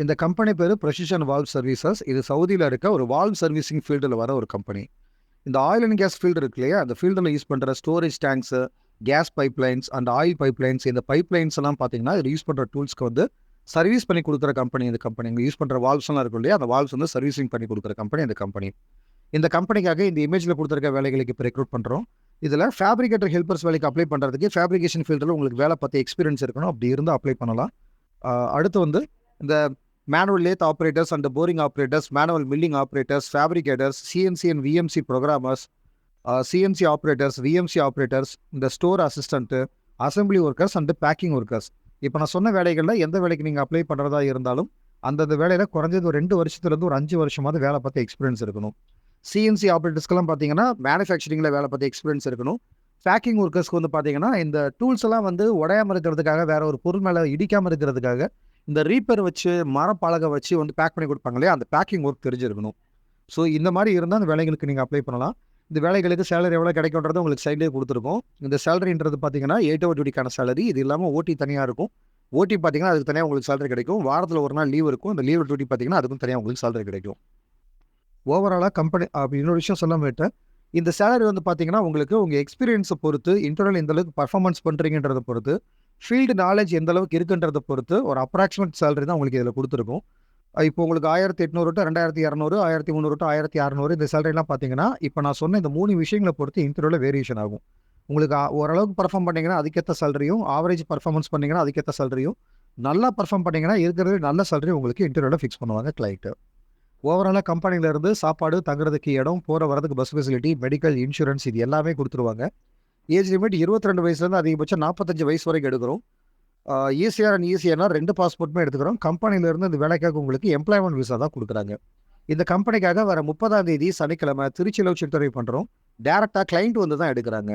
இந்த கம்பெனி பேரு precision valve services. இது சவுதியில இருக்க ஒரு வால்வ் சர்வீசிங் ஃபீல்டுல வர ஒரு கம்பெனி. இந்த ஆயில் அண்ட் கேஸ் ஃபீல்டு இருக்கு இல்லையா? அந்த ஃபீல்டுல யூஸ் பண்ற storage tanks, gas pipelines and oil pipelines இந்த பைப்லைன்ஸ் எல்லாம் பார்த்தீங்கன்னா, இதுல யூஸ் பண்ற டூல்ஸ்க்கு வந்து சர்வீஸ் பண்ணி குடுக்குற கம்பெனி இந்த கம்பெனி. இங்க யூஸ் பண்ற வால்வ்ஸ் எல்லாம் இருக்கும் இல்லையா? அந்த வால்வ்ஸ் வந்து சர்வீசிங் பண்ணி குடுக்குற கம்பெனி இந்த கம்பெனி. இந்த கம்பெனிக்காக இந்த இமேஜ்ல குடுத்திருக்க வேலைகளுக்கு இப்ப ரெக்ரூட் பண்றோம். இதுல ஃபேப்ரிகேட்டர் ஹெல்பர்ஸ் வேலைக்கு அப்ளை பண்றதுக்கு ஃபேப்ரிகேஷன் ஃபீல்டுல உங்களுக்கு வேலை பார்த்து எக்ஸ்பீரியன்ஸ் இருக்கணும். அப்படி இருந்தா அப்ளை பண்ணலாம். அடுத்து வந்து இந்த manual lathe operators and boring operators, manual milling operators, fabricators, CNC and VMC programmers, CNC operators, VMC operators, இந்த store assistant, assembly workers and packing workers. இப்போ நான் சொன்ன வேலைகள்ல எந்த வேலைக்கு நீங்க அப்ளை பண்றதா இருந்தாலும் அந்தந்த வேலையில குறைஞ்சது ஒரு 2 வருஷத்துலேருந்து ஒரு 5 வருஷமாவது வேலை பார்த்து எக்ஸ்பீரியன்ஸ் இருக்கணும். சிஎன்சி ஆப்பரேட்டர்ஸ்க்கெல்லாம் பார்த்தீங்கன்னா மேனுஃபேக்சரிங்ல வேலை பார்த்து எக்ஸ்பீரியன்ஸ் இருக்கணும். பேக்கிங் ஒர்க்கர்ஸ்க்கு வந்து பார்த்தீங்கன்னா இந்த டூல்ஸ் எல்லாம் வந்து உடையாம இருக்கிறதுக்காக, வேற ஒரு பொருள் மேலே இடிக்காம இருக்கிறதுக்காக இந்த ரீப்பர் வச்சு மரப்பலகை வச்சு வந்து பேக் பண்ணி கொடுப்பாங்க இல்லையா? அந்த பேக்கிங் ஒர்க் தெரிஞ்சிருக்கணும். ஸோ இந்த மாதிரி இருந்தால் அந்த வேலைகளுக்கு நீங்கள் அப்ளை பண்ணலாம். இந்த வேலைகளுக்கு சேலரி எவ்வளோ கிடைக்கும்ன்றது உங்களுக்கு சைட்லேயே கொடுத்துருக்கோம். இந்த சேலரின்றது பார்த்தீங்கன்னா 8 ஹவர் டியூட்டிக்கான சேலரி. இது இல்லாமல் ஓடி தனியாக இருக்கும். ஓடி பார்த்தீங்கன்னா அதுக்கு தனியாக உங்களுக்கு சேலரி கிடைக்கும். வாரத்தில் ஒரு நாள் லீவ் இருக்கும். அந்த லீவ் டியூட்டி பார்த்தீங்கன்னா அதுக்கும் தனியாக உங்களுக்கு சேலரி கிடைக்கும். ஓவராலாக கம்பெனி இன்னொரு விஷயம் சொல்ல விட்டேன். இந்த சேலரி வந்து பார்த்தீங்கன்னா உங்களுக்கு உங்கள் எக்ஸ்பீரியன்ஸை பொறுத்து, இன்டர்னல் எந்த அளவுக்கு பர்ஃபார்மன்ஸ் பண்ணுறீங்கன்றதை பொறுத்து, ஃபீல்டு நாலேஜ் எந்த அளவுக்கு இருக்குன்றதை பொறுத்து ஒரு அப்ராக்சிமேட் சேலரி தான் உங்களுக்கு இதில் கொடுத்துருக்கும். இப்போ உங்களுக்கு 1800 டு 2200, 1300 டு 1600 இந்த சேலரிலாம் பார்த்தீங்கன்னா, இப்போ நான் சொன்ன இந்த 3 விஷயங்களை பொறுத்து இன்டர்வியூல வேரியேஷன் ஆகும். உங்களுக்கு ஓரளவுக்கு பெர்ஃபார்ம் பண்ணீங்கன்னா அதுக்கேற்ற சேலரியும், ஆவரேஜ் பெர்ஃபார்மன்ஸ் பண்ணீங்கன்னா அதுக்கேற்ற சேலரியும், நல்லா பெர்ஃபார்ம் பண்ணீங்கன்னா இருக்கிறது நல்ல சேலரி உங்களுக்கு இன்டர்வியூல ஃபிக்ஸ் பண்ணுவாங்க கிளையண்ட். ஓவராலாக கம்பெனில இருந்து சாப்பாடு, தங்குறதுக்கு இடம், போற வரதுக்கு பஸ் ஃபெசிலிட்டி, மெடிக்கல், இன்சூரன்ஸ் இது எல்லாமே குடுத்துருவாங்க. ஏஜ் லிமிட் 22 வயசுலேருந்து அதிகபட்சம் 45 வயசு வரைக்கும் எடுக்கிறோம். ஈசிஆர் அண்ட் இசிஆர்னா 2 பாஸ்போர்ட்டுமே எடுத்துக்கிறோம். கம்பெனில இருந்து இந்த வேலைக்காக உங்களுக்கு எம்ப்ளாய்மெண்ட் விசா தான் குடுக்குறாங்க. இந்த கம்பெனிக்காக வர 30ஆம் தேதி சனிக்கிழமை திருச்சியில வச்சு இன்டர்வியூ பண்றோம். டைரக்ட்டா கிளையண்ட் வந்து தான் எடுக்குறாங்க.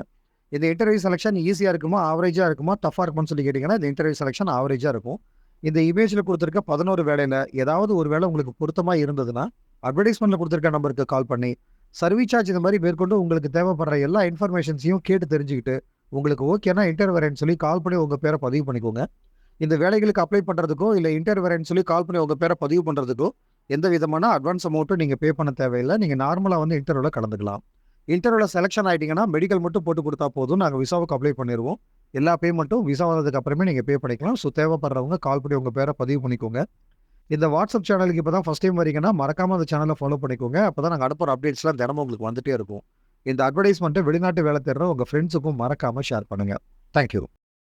இந்த இன்டர்வியூ செலக்ஷன் ஈஸியா இருக்குமா, ஆவரேஜா இருக்குமா, டஃப்பா இருக்குமான்னு சொல்லி கேட்டீங்கன்னா, இந்த இன்டர்வியூ செலக்ஷன் ஆவரேஜா இருக்கும். இந்த இமேஜ்ல குடுத்திருக்க 11 வேலையில ஏதாவது ஒரு வேலை உங்களுக்கு பொருத்தமா இருந்ததுன்னா, அட்வர்டைஸ்மென்ட்ல குடுத்திருக்க நம்பருக்கு கால் பண்ணி, சர்வீஸ் சார்ஜ் இந்த மாதிரி மேற்கொண்டு உங்களுக்கு தேவைப்படுற எல்லா இன்ஃபர்மேஷன்ஸையும் கேட்டு தெரிஞ்சுக்கிட்டு, உங்களுக்கு ஓகேனா இன்டர்வியூ வரேன்னு சொல்லி கால் பண்ணி உங்க பேரை பதிவு பண்ணிக்கோங்க. இந்த வேலைகளுக்கு அப்ளை பண்றதுக்கோ, இல்ல இன்டர்வியூ வரேன்னு சொல்லி கால் பண்ணி உங்க பேரை பதிவு பண்றதுக்கோ, எந்த விதமான அட்வான்ஸ் அமௌண்ட்டும் நீங்க பே பண்ண தேவையில்ல. நீங்க நார்மலா வந்து இன்டர்வியூல கலந்துக்கலாம். இன்டர்வியூல செலக்ஷன் ஆயிட்டீங்கன்னா, மெடிக்கல் மட்டும் போட்டு குடுத்தா போதும். நாங்க விசாவுக்கு அப்ளை பண்ணிருவோம். எல்லா பேமெண்ட்டும் விசா வந்ததுக்கு அப்புறமே நீங்க பே பண்ணிக்கலாம். ஸோ தேவைப்படுறவங்க கால் பண்ணி உங்க பேரை பதிவு பண்ணிக்கோங்க. இந்த வாட்ஸ்அப் சேனலுக்கு இப்போ தான் ஃபர்ஸ்ட் டைம் வரீங்கன்னா, மறக்காம அந்த சேனலை ஃபாலோ பண்ணிக்கோங்க. அப்பதான் நாங்க அனுப்புற அப்டேட்ஸ்லாம் தினமும் உங்களுக்கு வந்துட்டே இருக்கும். இந்த அட்வர்டைஸ்மெண்ட்டை வெளிநாட்டு வேலை தேடுற உங்க ஃப்ரெண்ட்ஸுக்கும் மறக்காம ஷேர் பண்ணுங்க. Thank you.